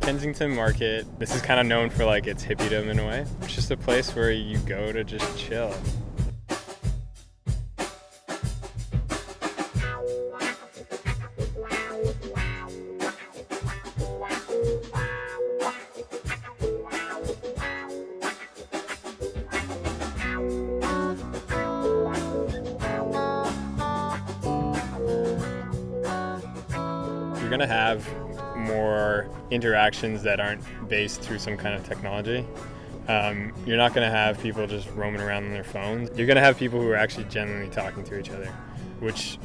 Kensington Market, this is kind of known for like its hippiedom in a way. It's just a place where you go to just chill. You're gonna have more interactions that aren't based through some kind of technology. You're not gonna have people just roaming around on their phones. You're gonna have people who are actually genuinely talking to each other, which,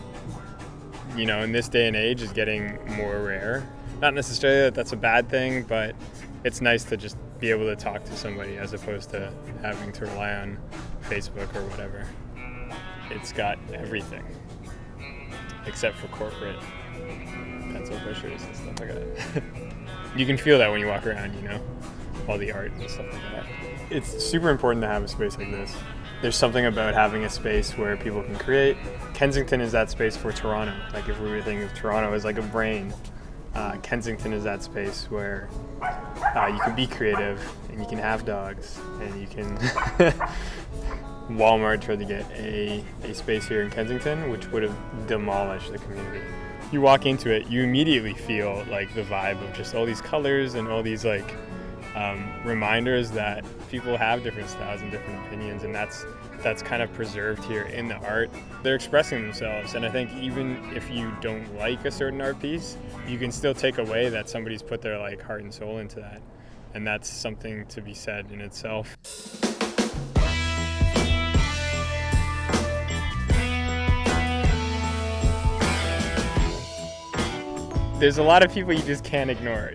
you know, in this day and age is getting more rare. Not necessarily that that's a bad thing, but it's nice to just be able to talk to somebody as opposed to having to rely on Facebook or whatever. It's got everything, except for corporate pencil pushers and stuff like that. You can feel that when you walk around, you know, all the art and stuff like that. It's super important to have a space like this. There's something about having a space where people can create. Kensington is that space for Toronto. Like if we were thinking of Toronto as like a brain, Kensington is that space where you can be creative and you can have dogs and you can... Walmart tried to get a space here in Kensington, which would have demolished the community. You walk into it, you immediately feel like the vibe of just all these colors and all these like reminders that people have different styles and different opinions, and that's kind of preserved here in the art. They're expressing themselves, and I think even if you don't like a certain art piece, you can still take away that somebody's put their like heart and soul into that, and that's something to be said in itself. There's a lot of people you just can't ignore.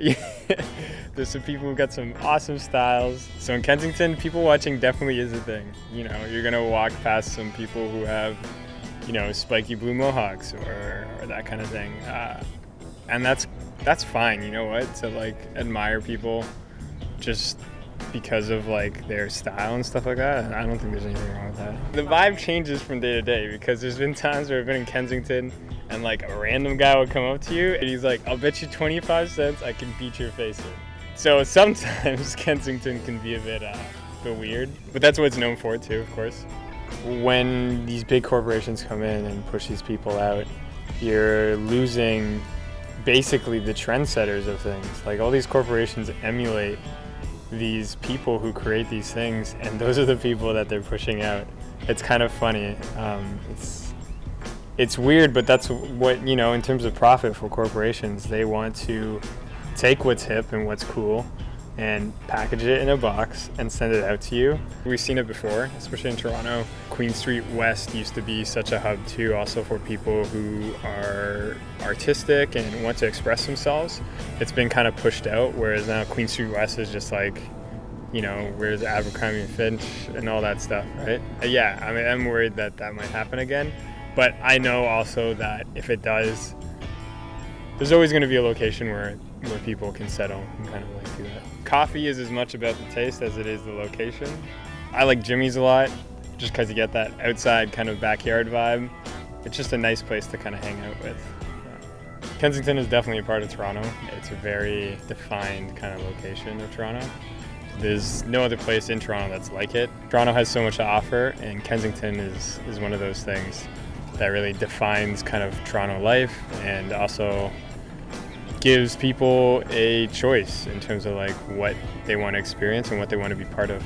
There's some people who got some awesome styles. So in Kensington, people watching definitely is a thing. You know, you're gonna walk past some people who have, you know, spiky blue mohawks or that kind of thing. And that's fine, you know what? To like admire people just because of like their style and stuff like that. I don't think there's anything wrong with that. The vibe changes from day to day because there's been times where I've been in Kensington and like a random guy would come up to you and he's like, I'll bet you 25 cents I can beat your face in. So sometimes Kensington can be a bit weird, but that's what it's known for too, of course. When these big corporations come in and push these people out, you're losing basically the trendsetters of things. Like all these corporations emulate these people who create these things, and those are the people that they're pushing out. It's kind of funny. It's weird, but that's what, you know, in terms of profit for corporations, they want to take what's hip and what's cool and package it in a box and send it out to you. We've seen it before, especially in Toronto. Queen Street West used to be such a hub too, also for people who are artistic and want to express themselves. It's been kind of pushed out, whereas now Queen Street West is just like, you know, where's Abercrombie and Finch and all that stuff, right? Yeah, I mean, I'm worried that that might happen again. But I know also that if it does, there's always going to be a location where people can settle and kind of like do that. Coffee is as much about the taste as it is the location. I like Jimmy's a lot, just because you get that outside kind of backyard vibe. It's just a nice place to kind of hang out with. Kensington is definitely a part of Toronto. It's a very defined kind of location of Toronto. There's no other place in Toronto that's like it. Toronto has so much to offer, and Kensington is one of those things that really defines kind of Toronto life and also gives people a choice in terms of like what they want to experience and what they want to be part of.